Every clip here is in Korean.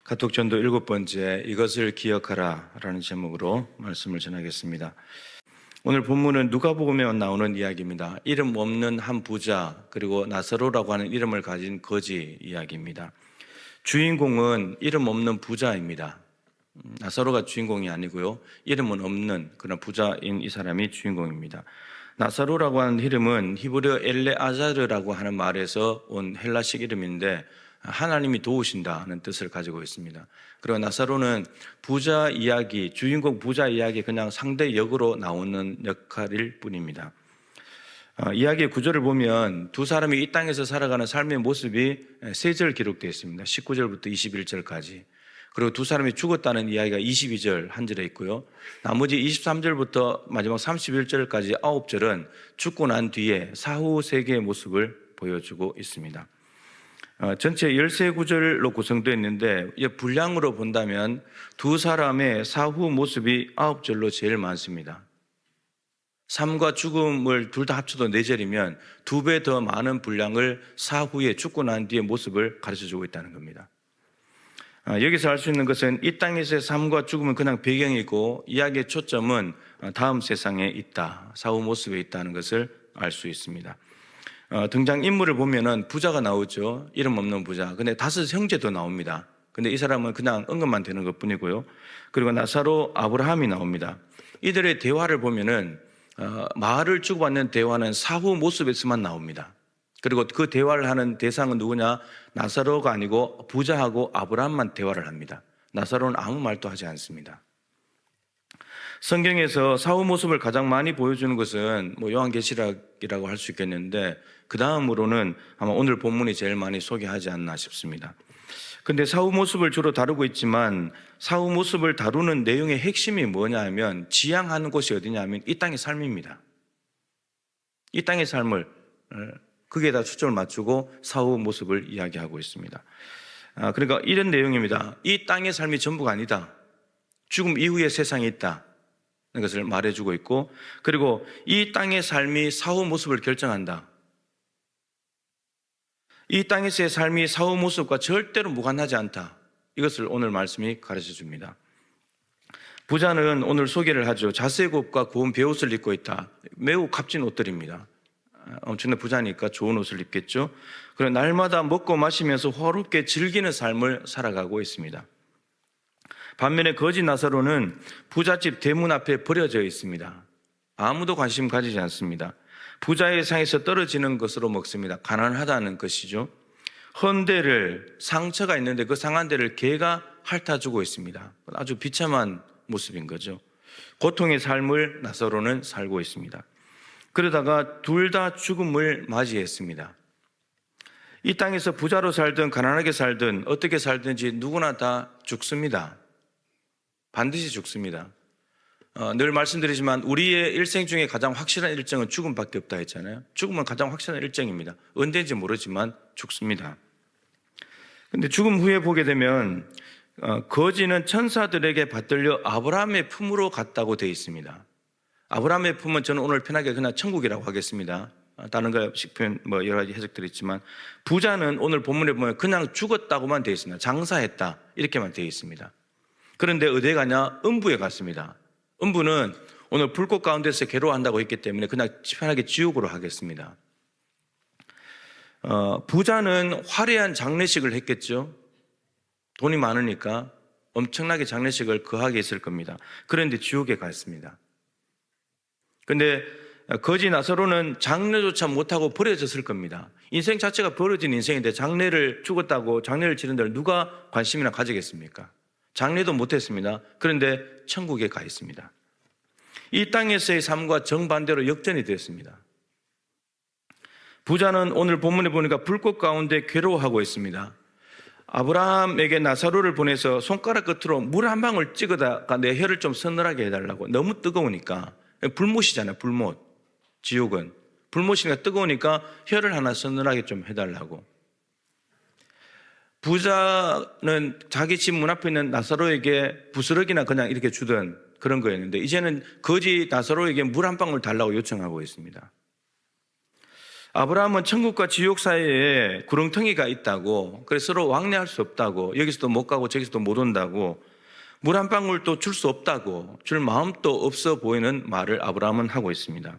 가톡전도 7번째 이것을 기억하라 라는 제목으로 말씀을 전하겠습니다. 오늘 본문은 누가복음에 나오는 이야기입니다. 이름 없는 한 부자 그리고 나사로라고 하는 이름을 가진 거지 이야기입니다. 주인공은 이름 없는 부자입니다. 나사로가 주인공이 아니고요, 이름은 없는 그런 부자인 이 사람이 주인공입니다. 나사로라고 하는 이름은 히브리어 엘레아자르라고 하는 말에서 온 헬라식 이름인데 하나님이 도우신다는 뜻을 가지고 있습니다. 그리고 나사로는 부자 이야기, 주인공 부자 이야기 그냥 상대 역으로 나오는 역할일 뿐입니다. 이야기의 구조를 보면 두 사람이 이 땅에서 살아가는 삶의 모습이 세 절 기록되어 있습니다. 19절부터 21절까지. 그리고 두 사람이 죽었다는 이야기가 22절 한 절에 있고요. 나머지 23절부터 마지막 31절까지 9절은 죽고 난 뒤에 사후 세계의 모습을 보여주고 있습니다. 전체 13구절로 구성되어 있는데 분량으로 본다면 두 사람의 사후 모습이 9절로 제일 많습니다. 삶과 죽음을 둘 다 합쳐도 4절이면 2배 더 많은 분량을 사후에 죽고 난 뒤의 모습을 가르쳐주고 있다는 겁니다. 여기서 알 수 있는 것은 이 땅에서의 삶과 죽음은 그냥 배경이고 이야기의 초점은 다음 세상에 있다, 사후 모습에 있다는 것을 알 수 있습니다. 등장인물을 보면은 부자가 나오죠. 이름 없는 부자. 근데 5 형제도 나옵니다. 근데 이 사람은 그냥 언급만 되는 것 뿐이고요. 그리고 나사로, 아브라함이 나옵니다. 이들의 대화를 보면은 말을 주고받는 대화는 사후 모습에서만 나옵니다. 그리고 그 대화를 하는 대상은 누구냐? 나사로가 아니고 부자하고 아브라함만 대화를 합니다. 나사로는 아무 말도 하지 않습니다. 성경에서 사후 모습을 가장 많이 보여주는 것은 요한계시록이라고 할 수 있겠는데 그 다음으로는 아마 오늘 본문이 제일 많이 소개하지 않나 싶습니다. 근데 사후 모습을 주로 다루고 있지만 사후 모습을 다루는 내용의 핵심이 뭐냐 하면 지향하는 곳이 어디냐 하면 이 땅의 삶입니다. 이 땅의 삶을 거기에다 초점을 맞추고 사후 모습을 이야기하고 있습니다. 그러니까 이런 내용입니다. 이 땅의 삶이 전부가 아니다. 죽음 이후에 세상이 있다. 것을 말해주고 있고, 그리고 이 땅의 삶이 사후 모습을 결정한다. 이 땅에서의 삶이 사후 모습과 절대로 무관하지 않다. 이것을 오늘 말씀이 가르쳐 줍니다. 부자는 오늘 소개를 하죠. 자색 옷과 고운 베옷을 입고 있다. 매우 값진 옷들입니다. 엄청난 부자니까 좋은 옷을 입겠죠. 그리고 날마다 먹고 마시면서 호화롭게 즐기는 삶을 살아가고 있습니다. 반면에 거지 나사로는 부잣집 대문 앞에 버려져 있습니다. 아무도 관심 가지지 않습니다. 부자의 상에서 떨어지는 것으로 먹습니다. 가난하다는 것이죠. 헌데를, 상처가 있는데 그 상한 데를 개가 핥아주고 있습니다. 아주 비참한 모습인 거죠. 고통의 삶을 나사로는 살고 있습니다. 그러다가 둘 다 죽음을 맞이했습니다. 이 땅에서 부자로 살든 가난하게 살든 어떻게 살든지 누구나 다 죽습니다. 반드시 죽습니다. 늘 말씀드리지만 우리의 일생 중에 가장 확실한 일정은 죽음밖에 없다 했잖아요. 죽음은 가장 확실한 일정입니다. 언제인지 모르지만 죽습니다. 근데 죽음 후에 보게 되면 거지는 천사들에게 받들려 아브라함의 품으로 갔다고 되어 있습니다. 아브라함의 품은 저는 오늘 편하게 그냥 천국이라고 하겠습니다. 다른 거 식표현 여러 가지 해석들이 있지만, 부자는 오늘 본문에 보면 그냥 죽었다고만 되어 있습니다. 장사했다 이렇게만 되어 있습니다. 그런데 어디에 가냐? 음부에 갔습니다. 음부는 오늘 불꽃 가운데서 괴로워한다고 했기 때문에 그냥 편하게 지옥으로 하겠습니다. 부자는 화려한 장례식을 했겠죠. 돈이 많으니까 엄청나게 장례식을 거하게 했을 겁니다. 그런데 지옥에 갔습니다. 그런데 거지 나사로는 장례조차 못하고 버려졌을 겁니다. 인생 자체가 버려진 인생인데 장례를 죽었다고 장례를 치른 데를 누가 관심이나 가지겠습니까? 장례도 못했습니다. 그런데 천국에 가 있습니다. 이 땅에서의 삶과 정반대로 역전이 되었습니다. 부자는 오늘 본문에 보니까 불꽃 가운데 괴로워하고 있습니다. 아브라함에게 나사로를 보내서 손가락 끝으로 물 한 방울 찍어다가 내 혀를 좀 서늘하게 해달라고. 너무 뜨거우니까. 불못이잖아요. 불못. 지옥은 불못이니까 뜨거우니까 혀를 하나 서늘하게 좀 해달라고. 부자는 자기 집 문 앞에 있는 나사로에게 부스러기나 그냥 이렇게 주던 그런 거였는데 이제는 거지 나사로에게 물 한 방울 달라고 요청하고 있습니다. 아브라함은 천국과 지옥 사이에 구렁텅이가 있다고, 그래서 서로 왕래할 수 없다고, 여기서도 못 가고 저기서도 못 온다고, 물 한 방울도 줄 수 없다고, 줄 마음도 없어 보이는 말을 아브라함은 하고 있습니다.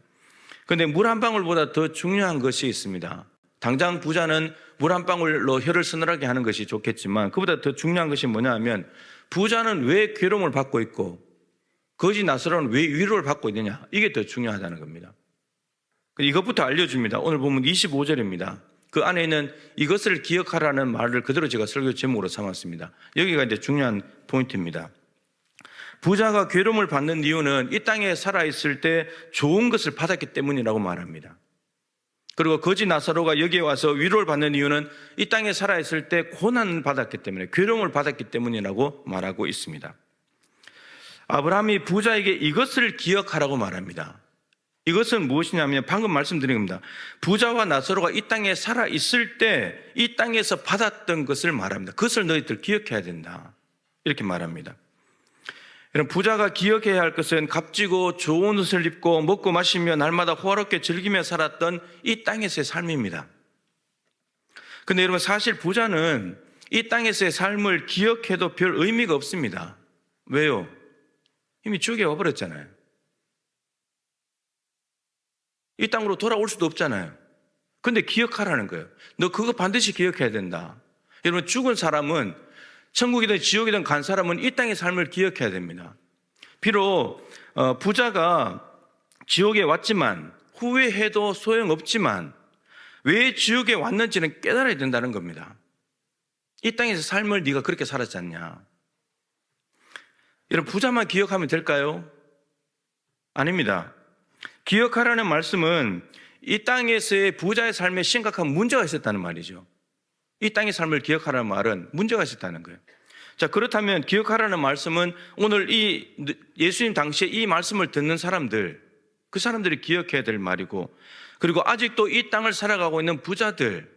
그런데 물 한 방울보다 더 중요한 것이 있습니다. 당장 부자는 물 한 방울로 혀를 서늘하게 하는 것이 좋겠지만 그보다 더 중요한 것이 뭐냐 하면, 부자는 왜 괴로움을 받고 있고 거지 나사로는 왜 위로를 받고 있느냐, 이게 더 중요하다는 겁니다. 이것부터 알려줍니다. 오늘 보면 25절입니다. 그 안에 있는 이것을 기억하라는 말을 그대로 제가 설교 제목으로 삼았습니다. 여기가 이제 중요한 포인트입니다. 부자가 괴로움을 받는 이유는 이 땅에 살아있을 때 좋은 것을 받았기 때문이라고 말합니다. 그리고 거지 나사로가 여기에 와서 위로를 받는 이유는 이 땅에 살아있을 때 고난을 받았기 때문에, 괴로움을 받았기 때문이라고 말하고 있습니다. 아브라함이 부자에게 이것을 기억하라고 말합니다. 이것은 무엇이냐면 방금 말씀드린 겁니다. 부자와 나사로가 이 땅에 살아있을 때 이 땅에서 받았던 것을 말합니다. 그것을 너희들 기억해야 된다, 이렇게 말합니다. 여러분, 부자가 기억해야 할 것은 값지고 좋은 옷을 입고 먹고 마시며 날마다 호화롭게 즐기며 살았던 이 땅에서의 삶입니다. 그런데 여러분, 사실 부자는 이 땅에서의 삶을 기억해도 별 의미가 없습니다. 왜요? 이미 지옥에 와버렸잖아요. 이 땅으로 돌아올 수도 없잖아요. 근데 기억하라는 거예요. 너 그거 반드시 기억해야 된다. 여러분, 죽은 사람은 천국이든 지옥이든 간 사람은 이 땅의 삶을 기억해야 됩니다. 비록 부자가 지옥에 왔지만, 후회해도 소용없지만 왜 지옥에 왔는지는 깨달아야 된다는 겁니다. 이 땅에서 삶을 네가 그렇게 살았지 않냐. 여러분, 부자만 기억하면 될까요? 아닙니다. 기억하라는 말씀은 이 땅에서의 부자의 삶에 심각한 문제가 있었다는 말이죠. 이 땅의 삶을 기억하라는 말은 문제가 있었다는 거예요. 자, 그렇다면 기억하라는 말씀은 오늘 이 예수님 당시에 이 말씀을 듣는 사람들, 그 사람들이 기억해야 될 말이고, 그리고 아직도 이 땅을 살아가고 있는 부자들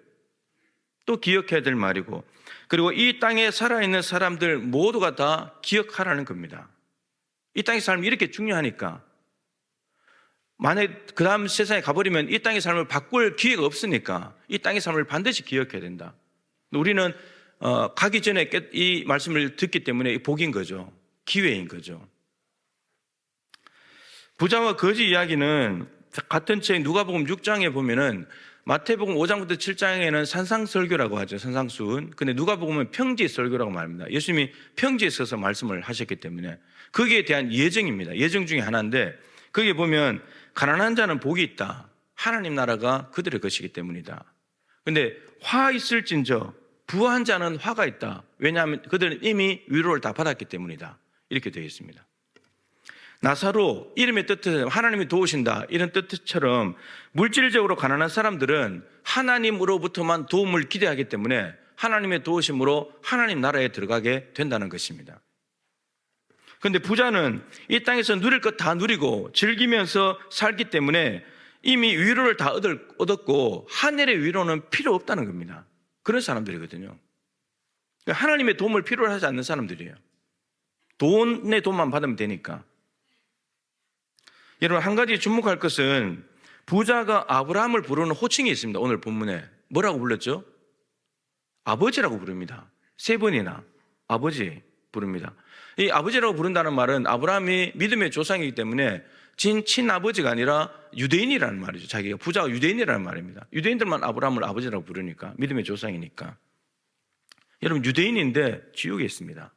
또 기억해야 될 말이고, 그리고 이 땅에 살아있는 사람들 모두가 다 기억하라는 겁니다. 이 땅의 삶이 이렇게 중요하니까, 만약에 그 다음 세상에 가버리면 이 땅의 삶을 바꿀 기회가 없으니까 이 땅의 삶을 반드시 기억해야 된다. 우리는 가기 전에 이 말씀을 듣기 때문에 복인 거죠. 기회인 거죠. 부자와 거지 이야기는 같은 책 누가복음 6장에 보면은, 마태복음 5장부터 7장에는 산상설교라고 하죠. 산상수훈. 근데 누가복음은 평지설교라고 말합니다. 예수님이 평지에 서서 말씀을 하셨기 때문에 거기에 대한 예정입니다. 예정 중에 하나인데, 거기에 보면 가난한 자는 복이 있다. 하나님 나라가 그들의 것이기 때문이다. 근데 화 있을진저 부한 자는 화가 있다. 왜냐하면 그들은 이미 위로를 다 받았기 때문이다. 이렇게 되어 있습니다. 나사로, 이름의 뜻은 하나님이 도우신다, 이런 뜻처럼 물질적으로 가난한 사람들은 하나님으로부터만 도움을 기대하기 때문에 하나님의 도우심으로 하나님 나라에 들어가게 된다는 것입니다. 그런데 부자는 이 땅에서 누릴 것 다 누리고 즐기면서 살기 때문에 이미 위로를 다 얻었고 하늘의 위로는 필요 없다는 겁니다. 그런 사람들이거든요. 하나님의 도움을 필요로 하지 않는 사람들이에요. 돈의 도움만 받으면 되니까. 여러분, 한 가지 주목할 것은 부자가 아브라함을 부르는 호칭이 있습니다. 오늘 본문에 뭐라고 불렀죠? 아버지라고 부릅니다. 3번이나 아버지 부릅니다. 이 아버지라고 부른다는 말은 아브라함이 믿음의 조상이기 때문에 친아버지가 아니라 유대인이라는 말이죠. 자기가 부자가 유대인이라는 말입니다. 유대인들만 아브라함을 아버지라고 부르니까, 믿음의 조상이니까. 여러분, 유대인인데 지옥에 있습니다.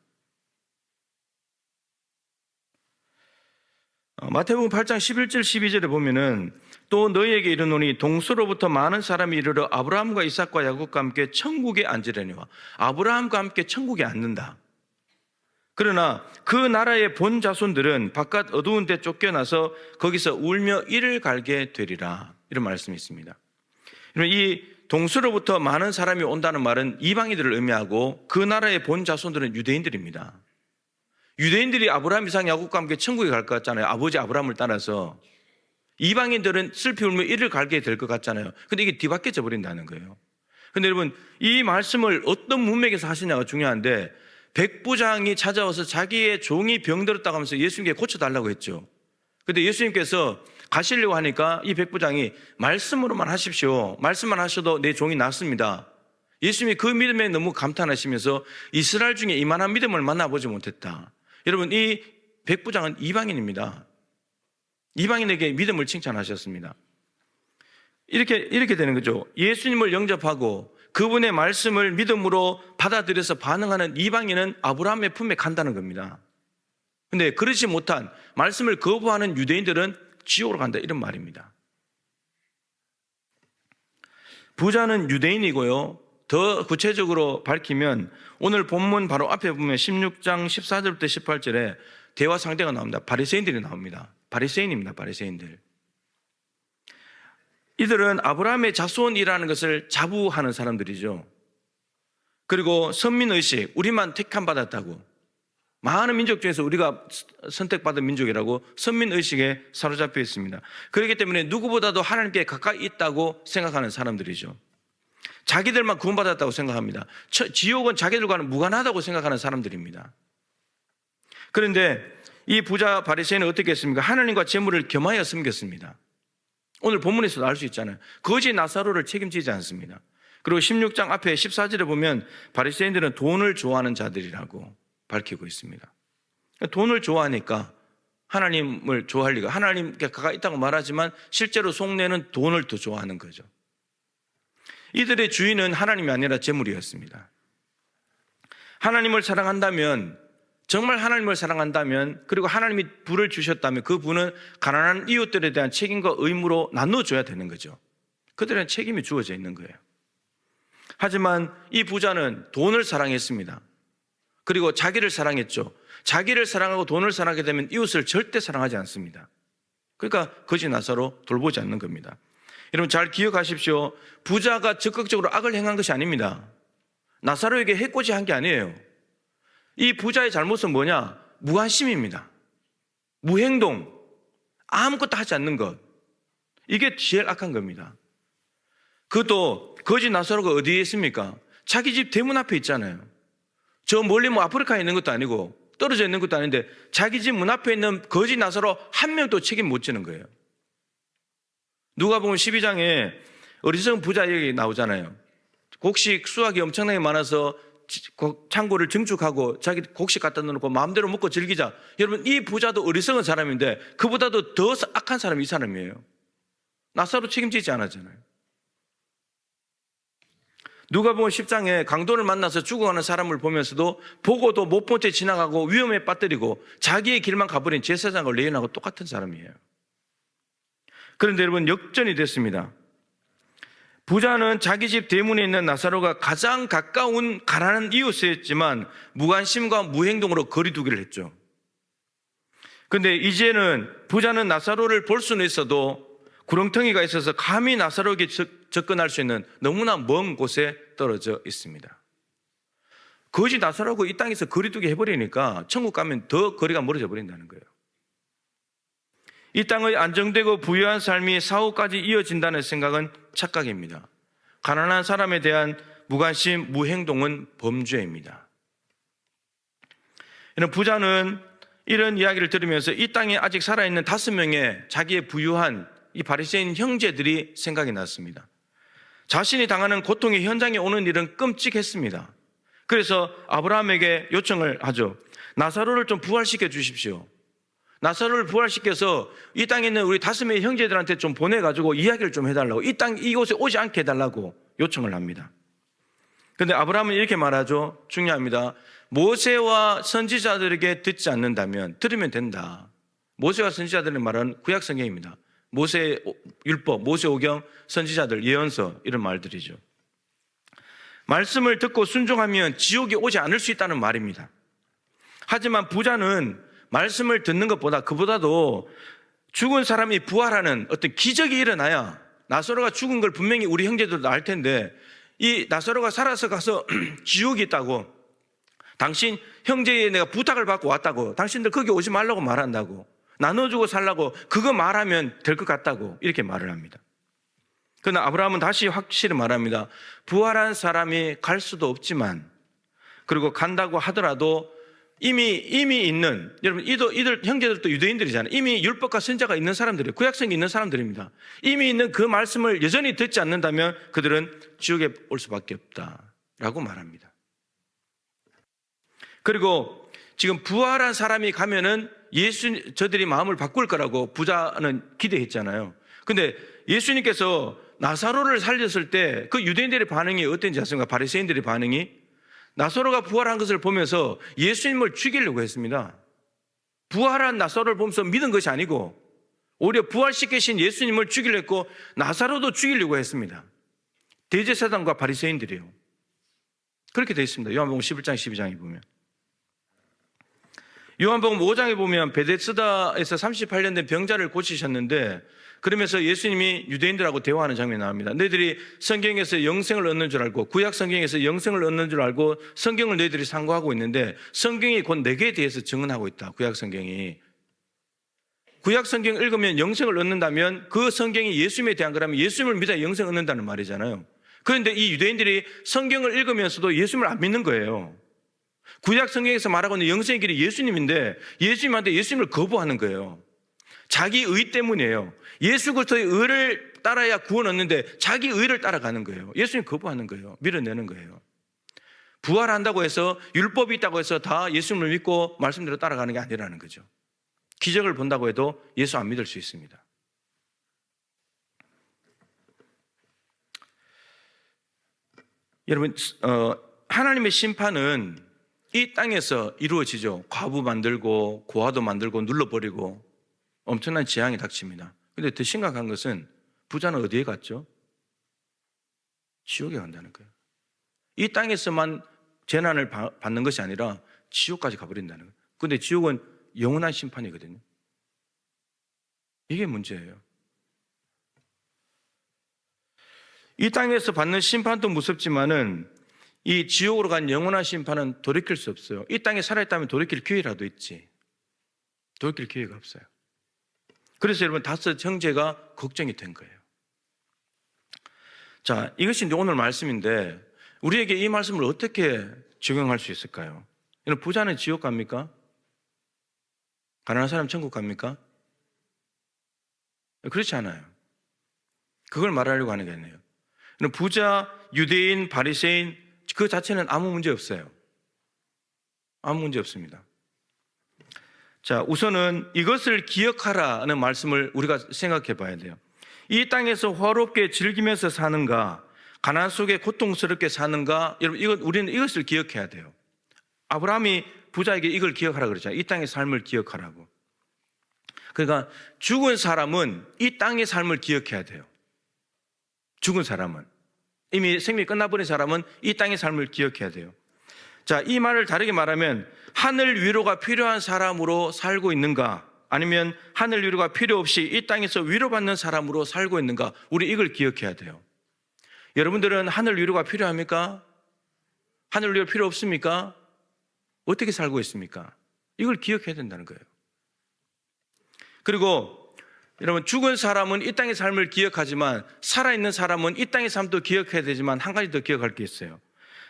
마태복음 8장 11절 12절에 보면은, 또 너희에게 이르노니 동서로부터 많은 사람이 이르러 아브라함과 이삭과 야곱과 함께 천국에 앉으려니와. 아브라함과 함께 천국에 앉는다. 그러나 그 나라의 본 자손들은 바깥 어두운 데 쫓겨나서 거기서 울며 이를 갈게 되리라. 이런 말씀이 있습니다. 이 동서로부터 많은 사람이 온다는 말은 이방인들을 의미하고, 그 나라의 본 자손들은 유대인들입니다. 유대인들이 아브라함, 이삭, 야곱과 함께 천국에 갈 것 같잖아요. 아버지 아브라함을 따라서. 이방인들은 슬피 울며 이를 갈게 될 것 같잖아요. 근데 이게 뒤바뀌어져 버린다는 거예요. 근데 여러분, 이 말씀을 어떤 문맥에서 하시냐가 중요한데, 백부장이 찾아와서 자기의 종이 병들었다고 하면서 예수님께 고쳐달라고 했죠. 근데 예수님께서 가시려고 하니까 이 백부장이 말씀으로만 하십시오. 말씀만 하셔도 내 종이 낫습니다. 예수님이 그 믿음에 너무 감탄하시면서 이스라엘 중에 이만한 믿음을 만나보지 못했다. 여러분, 이 백부장은 이방인입니다. 이방인에게 믿음을 칭찬하셨습니다. 이렇게 되는 거죠. 예수님을 영접하고 그분의 말씀을 믿음으로 받아들여서 반응하는 이방인은 아브라함의 품에 간다는 겁니다. 근데 그렇지 못한 말씀을 거부하는 유대인들은 지옥으로 간다, 이런 말입니다. 부자는 유대인이고요. 더 구체적으로 밝히면 오늘 본문 바로 앞에 보면 16장 14절부터 18절에 대화 상대가 나옵니다. 바리새인들이 나옵니다. 바리새인입니다. 바리새인들. 이들은 아브라함의 자손이라는 것을 자부하는 사람들이죠. 그리고 선민의식, 우리만 택함받았다고, 많은 민족 중에서 우리가 선택받은 민족이라고 선민의식에 사로잡혀 있습니다. 그렇기 때문에 누구보다도 하나님께 가까이 있다고 생각하는 사람들이죠. 자기들만 구원받았다고 생각합니다. 지옥은 자기들과는 무관하다고 생각하는 사람들입니다. 그런데 이 부자 바리새인은 어떻게 했습니까? 하나님과 재물을 겸하여 섬겼습니다. 오늘 본문에서도 알 수 있잖아요. 거지 나사로를 책임지지 않습니다. 그리고 16장 앞에 14절에 보면 바리새인들은 돈을 좋아하는 자들이라고 밝히고 있습니다. 돈을 좋아하니까 하나님을 좋아할 리가, 하나님께 가까이 있다고 말하지만 실제로 속내는 돈을 더 좋아하는 거죠. 이들의 주인은 하나님이 아니라 재물이었습니다. 하나님을 사랑한다면, 정말 하나님을 사랑한다면, 그리고 하나님이 부를 주셨다면 그 부는 가난한 이웃들에 대한 책임과 의무로 나눠줘야 되는 거죠. 그들은 책임이 주어져 있는 거예요. 하지만 이 부자는 돈을 사랑했습니다. 그리고 자기를 사랑했죠. 자기를 사랑하고 돈을 사랑하게 되면 이웃을 절대 사랑하지 않습니다. 그러니까 거지 나사로 돌보지 않는 겁니다. 여러분 잘 기억하십시오. 부자가 적극적으로 악을 행한 것이 아닙니다. 나사로에게 해코지 한 게 아니에요. 이 부자의 잘못은 뭐냐? 무관심입니다. 무행동, 아무것도 하지 않는 것. 이게 제일 악한 겁니다. 그것도 거지 나사로가 어디에 있습니까? 자기 집 대문 앞에 있잖아요. 저 멀리 아프리카에 있는 것도 아니고 떨어져 있는 것도 아닌데 자기 집 문 앞에 있는 거지 나사로 한 명도 책임 못 지는 거예요. 누가복음 12장에 어리석은 부자 얘기 나오잖아요. 곡식 수확이 엄청나게 많아서 창고를 증축하고 자기 곡식 갖다 놓고 마음대로 먹고 즐기자. 여러분 이 부자도 어리석은 사람인데 그보다도 더 악한 사람이 이 사람이에요. 나사로 책임지지 않았잖아요. 누가복음 10장에 강도를 만나서 죽어가는 사람을 보면서도 보고도 못 본 채 지나가고 위험에 빠뜨리고 자기의 길만 가버린 제사장을 레인하고 똑같은 사람이에요. 그런데 여러분 역전이 됐습니다. 부자는 자기 집 대문에 있는 나사로가 가장 가까운 가난한 이웃이었지만 무관심과 무행동으로 거리두기를 했죠. 그런데 이제는 부자는 나사로를 볼 수는 있어도 구렁텅이가 있어서 감히 나사로에게 접근할 수 있는 너무나 먼 곳에 떨어져 있습니다. 거지 나사로가 이 땅에서 거리두기 해버리니까 천국 가면 더 거리가 멀어져 버린다는 거예요. 이 땅의 안정되고 부유한 삶이 사후까지 이어진다는 생각은 착각입니다. 가난한 사람에 대한 무관심, 무행동은 범죄입니다. 이런 부자는 이런 이야기를 들으면서 이 땅에 아직 살아있는 5명의 자기의 부유한 이 바리새인 형제들이 생각이 났습니다. 자신이 당하는 고통의 현장에 오는 일은 끔찍했습니다. 그래서 아브라함에게 요청을 하죠. 나사로를 좀 부활시켜 주십시오. 나사로를 부활시켜서 이 땅에 있는 우리 5명의 형제들한테 좀 보내가지고 이야기를 좀 해달라고, 이곳에 오지 않게 해달라고 요청을 합니다. 그런데 아브라함은 이렇게 말하죠. 중요합니다. 모세와 선지자들에게 듣지 않는다면 들으면 된다. 모세와 선지자들의 말은 구약성경입니다. 모세 율법, 모세 오경, 선지자들, 예언서 이런 말들이죠. 말씀을 듣고 순종하면 지옥에 오지 않을 수 있다는 말입니다. 하지만 부자는 말씀을 듣는 것보다 그보다도 죽은 사람이 부활하는 어떤 기적이 일어나야, 나사로가 죽은 걸 분명히 우리 형제들도 알 텐데 이 나사로가 살아서 가서 지옥이 있다고, 당신 형제에 내가 부탁을 받고 왔다고, 당신들 거기 오지 말라고 말한다고, 나눠주고 살라고 그거 말하면 될 것 같다고 이렇게 말을 합니다. 그러나 아브라함은 다시 확실히 말합니다. 부활한 사람이 갈 수도 없지만, 그리고 간다고 하더라도 이미 있는, 여러분, 이들 형제들도 유대인들이잖아요. 이미 율법과 선지자가 있는 사람들이에요. 구약성이 있는 사람들입니다. 이미 있는 그 말씀을 여전히 듣지 않는다면 그들은 지옥에 올 수밖에 없다라고 말합니다. 그리고 지금 부활한 사람이 가면은 저들이 마음을 바꿀 거라고 부자는 기대했잖아요. 근데 예수님께서 나사로를 살렸을 때 그 유대인들의 반응이 어땠는지 아십니까? 바리새인들의 반응이 나사로가 부활한 것을 보면서 예수님을 죽이려고 했습니다. 부활한 나사로를 보면서 믿은 것이 아니고 오히려 부활시키신 예수님을 죽이려고 했고 나사로도 죽이려고 했습니다. 대제사장과 바리새인들이요. 그렇게 되어 있습니다. 요한복음 11장 12장에 보면. 요한복음 5장에 보면 베데스다에서 38년 된 병자를 고치셨는데 그러면서 예수님이 유대인들하고 대화하는 장면이 나옵니다. 너희들이 성경에서 영생을 얻는 줄 알고 구약 성경에서 영생을 얻는 줄 알고 성경을 너희들이 상고하고 있는데 성경이 곧 내게 대해서 증언하고 있다. 구약 성경이. 구약 성경 읽으면 영생을 얻는다면 그 성경이 예수님에 대한 거라면 예수님을 믿어야 영생을 얻는다는 말이잖아요. 그런데 이 유대인들이 성경을 읽으면서도 예수님을 안 믿는 거예요. 구약 성경에서 말하고 있는 영생의 길이 예수님인데 예수님한테 예수님을 거부하는 거예요. 자기 의 때문이에요. 예수 그리스도의 의를 따라야 구원 얻는데 자기 의를 따라가는 거예요. 예수님 거부하는 거예요. 밀어내는 거예요. 부활한다고 해서 율법이 있다고 해서 다 예수님을 믿고 말씀대로 따라가는 게 아니라는 거죠. 기적을 본다고 해도 예수 안 믿을 수 있습니다. 여러분, 하나님의 심판은 이 땅에서 이루어지죠. 과부 만들고 고아도 만들고 눌러버리고 엄청난 재앙이 닥칩니다. 그런데 더 심각한 것은 부자는 어디에 갔죠? 지옥에 간다는 거예요. 이 땅에서만 재난을 받는 것이 아니라 지옥까지 가버린다는 거예요. 그런데 지옥은 영원한 심판이거든요. 이게 문제예요. 이 땅에서 받는 심판도 무섭지만은 이 지옥으로 간 영원한 심판은 돌이킬 수 없어요. 이 땅에 살아있다면 돌이킬 기회라도 있지. 돌이킬 기회가 없어요. 그래서 여러분 5 형제가 걱정이 된 거예요. 자, 이것이 이제 오늘 말씀인데 우리에게 이 말씀을 어떻게 적용할 수 있을까요? 여러분, 부자는 지옥 갑니까? 가난한 사람 천국 갑니까? 그렇지 않아요. 그걸 말하려고 하는 게 아니에요. 부자, 유대인, 바리새인 그 자체는 아무 문제 없어요. 아무 문제 없습니다. 자, 우선은 이것을 기억하라는 말씀을 우리가 생각해 봐야 돼요. 이 땅에서 화롭게 즐기면서 사는가, 가난 속에 고통스럽게 사는가, 여러분, 우리는 이것을 기억해야 돼요. 아브라함이 부자에게 이걸 기억하라 그랬잖아요. 이 땅의 삶을 기억하라고. 그러니까 죽은 사람은 이 땅의 삶을 기억해야 돼요. 죽은 사람은. 이미 생명이 끝나버린 사람은 이 땅의 삶을 기억해야 돼요. 자, 이 말을 다르게 말하면 하늘 위로가 필요한 사람으로 살고 있는가, 아니면 하늘 위로가 필요 없이 이 땅에서 위로받는 사람으로 살고 있는가, 우리 이걸 기억해야 돼요. 여러분들은 하늘 위로가 필요합니까? 하늘 위로 필요 없습니까? 어떻게 살고 있습니까? 이걸 기억해야 된다는 거예요. 그리고 여러분, 죽은 사람은 이 땅의 삶을 기억하지만 살아있는 사람은 이 땅의 삶도 기억해야 되지만 한 가지 더 기억할 게 있어요.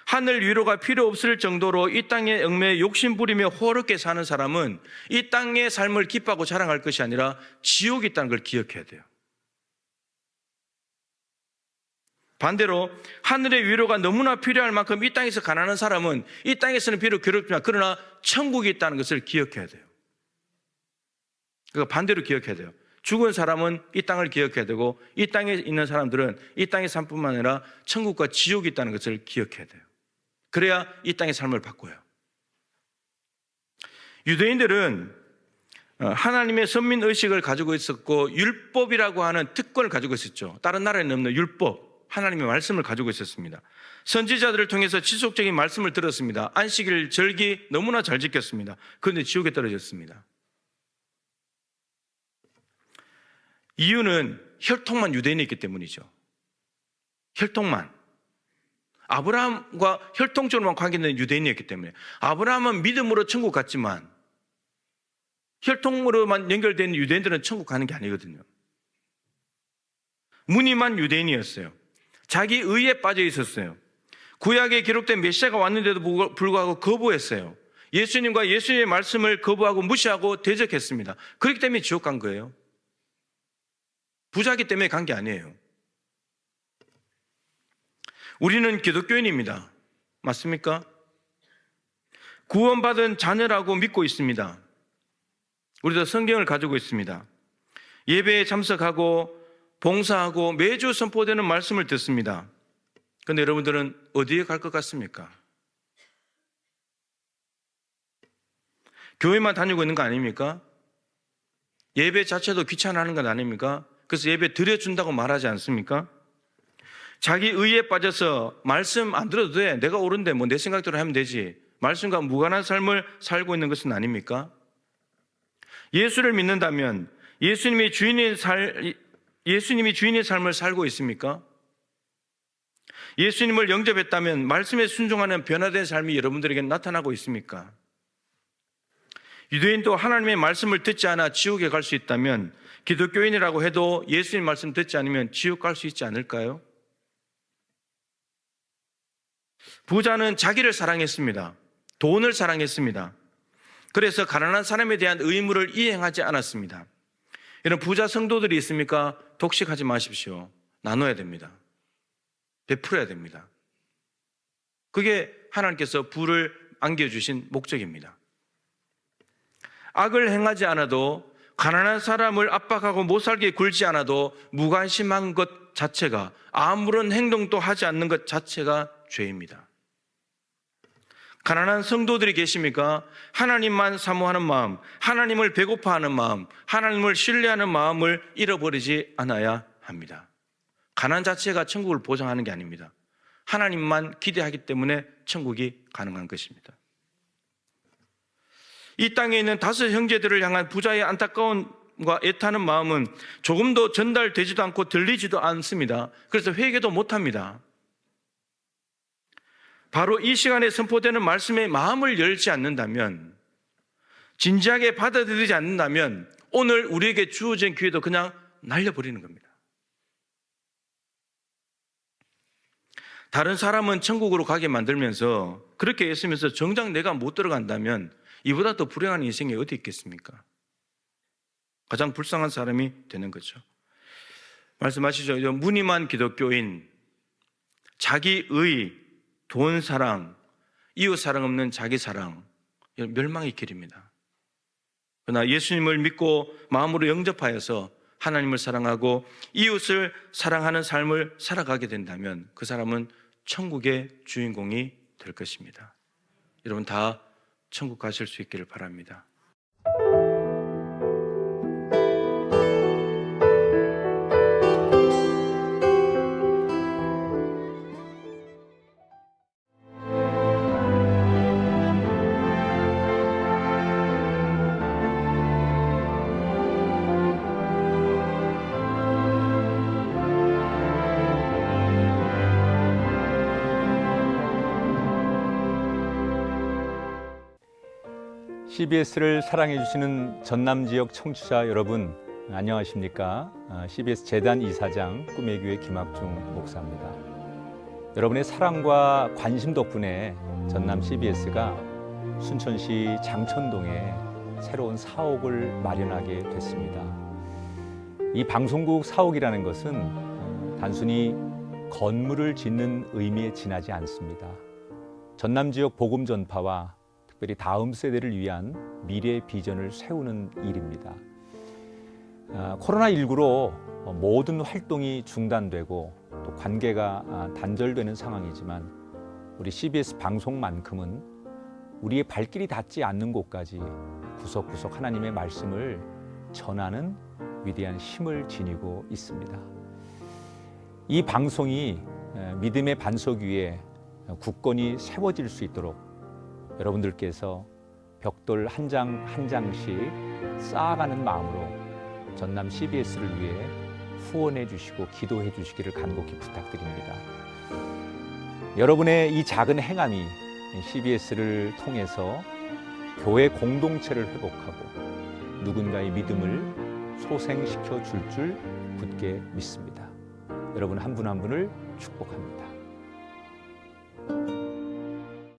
하늘 위로가 필요 없을 정도로 이 땅의 얽매여 욕심 부리며 호롭게 사는 사람은 이 땅의 삶을 기뻐하고 자랑할 것이 아니라 지옥이 있다는 걸 기억해야 돼요. 반대로 하늘의 위로가 너무나 필요할 만큼 이 땅에서 가난한 사람은 이 땅에서는 비록 괴롭지만 그러나 천국이 있다는 것을 기억해야 돼요. 그러니까 반대로 기억해야 돼요. 죽은 사람은 이 땅을 기억해야 되고 이 땅에 있는 사람들은 이 땅의 삶뿐만 아니라 천국과 지옥이 있다는 것을 기억해야 돼요. 그래야 이 땅의 삶을 바꿔요. 유대인들은 하나님의 선민의식을 가지고 있었고 율법이라고 하는 특권을 가지고 있었죠. 다른 나라에는 없는 율법, 하나님의 말씀을 가지고 있었습니다. 선지자들을 통해서 지속적인 말씀을 들었습니다. 안식일, 절기 너무나 잘 지켰습니다. 그런데 지옥에 떨어졌습니다. 이유는 혈통만 유대인이 있기 때문이죠. 혈통만. 아브라함과 혈통적으로만 관계된 유대인이었기 때문에. 아브라함은 믿음으로 천국 갔지만 혈통으로만 연결된 유대인들은 천국 가는 게 아니거든요. 무늬만 유대인이었어요. 자기 의에 빠져 있었어요. 구약에 기록된 메시아가 왔는데도 불구하고 거부했어요. 예수님과 예수님의 말씀을 거부하고 무시하고 대적했습니다. 그렇기 때문에 지옥 간 거예요. 부자기 때문에 간 게 아니에요. 우리는 기독교인입니다. 맞습니까? 구원받은 자녀라고 믿고 있습니다. 우리도 성경을 가지고 있습니다. 예배에 참석하고 봉사하고 매주 선포되는 말씀을 듣습니다. 그런데 여러분들은 어디에 갈 것 같습니까? 교회만 다니고 있는 거 아닙니까? 예배 자체도 귀찮아하는 건 아닙니까? 그래서 예배 드려준다고 말하지 않습니까? 자기 의에 빠져서 말씀 안 들어도 돼. 내가 옳은데 뭐 내 생각대로 하면 되지. 말씀과 무관한 삶을 살고 있는 것은 아닙니까? 예수를 믿는다면 예수님이 주인의 삶을 살고 있습니까? 예수님을 영접했다면 말씀에 순종하는 변화된 삶이 여러분들에게 나타나고 있습니까? 유대인도 하나님의 말씀을 듣지 않아 지옥에 갈 수 있다면 기독교인이라고 해도 예수님 말씀 듣지 않으면 지옥 갈 수 있지 않을까요? 부자는 자기를 사랑했습니다. 돈을 사랑했습니다. 그래서 가난한 사람에 대한 의무를 이행하지 않았습니다. 이런 부자 성도들이 있습니까? 독식하지 마십시오. 나눠야 됩니다. 베풀어야 됩니다. 그게 하나님께서 부를 안겨주신 목적입니다. 악을 행하지 않아도, 가난한 사람을 압박하고 못 살게 굴지 않아도 무관심한 것 자체가, 아무런 행동도 하지 않는 것 자체가 죄입니다. 가난한 성도들이 계십니까? 하나님만 사모하는 마음, 하나님을 배고파하는 마음, 하나님을 신뢰하는 마음을 잃어버리지 않아야 합니다. 가난 자체가 천국을 보장하는 게 아닙니다. 하나님만 기대하기 때문에 천국이 가능한 것입니다. 이 땅에 있는 5 형제들을 향한 부자의 안타까움과 애타는 마음은 조금도 전달되지도 않고 들리지도 않습니다. 그래서 회개도 못합니다. 바로 이 시간에 선포되는 말씀에 마음을 열지 않는다면, 진지하게 받아들이지 않는다면 오늘 우리에게 주어진 기회도 그냥 날려버리는 겁니다. 다른 사람은 천국으로 가게 만들면서 그렇게 애쓰면서 정작 내가 못 들어간다면 이보다 더 불행한 인생이 어디 있겠습니까? 가장 불쌍한 사람이 되는 거죠. 말씀하시죠. 무늬만 기독교인, 자기의, 돈 사랑, 이웃 사랑 없는 자기 사랑, 멸망의 길입니다. 그러나 예수님을 믿고 마음으로 영접하여서 하나님을 사랑하고 이웃을 사랑하는 삶을 살아가게 된다면 그 사람은 천국의 주인공이 될 것입니다. 여러분 다 천국 가실 수 있기를 바랍니다. CBS를 사랑해 주시는 전남 지역 청취자 여러분, 안녕하십니까? CBS 재단 이사장 꿈의 교회 김학중 목사입니다. 여러분의 사랑과 관심 덕분에 전남 CBS가 순천시 장천동에 새로운 사옥을 마련하게 됐습니다. 이 방송국 사옥이라는 것은 단순히 건물을 짓는 의미에 지나지 않습니다. 전남 지역 복음 전파와 특별히 다음 세대를 위한 미래 비전을 세우는 일입니다. 코로나19로 모든 활동이 중단되고 또 관계가 단절되는 상황이지만 우리 CBS 방송만큼은 우리의 발길이 닿지 않는 곳까지 구석구석 하나님의 말씀을 전하는 위대한 힘을 지니고 있습니다. 이 방송이 믿음의 반석 위에 굳건히 세워질 수 있도록 여러분들께서 벽돌 한 장 한 장씩 쌓아가는 마음으로 전남 CBS를 위해 후원해 주시고 기도해 주시기를 간곡히 부탁드립니다. 여러분의 이 작은 행함이 CBS를 통해서 교회 공동체를 회복하고 누군가의 믿음을 소생시켜 줄 굳게 믿습니다. 여러분 한 분 한 분을 축복합니다.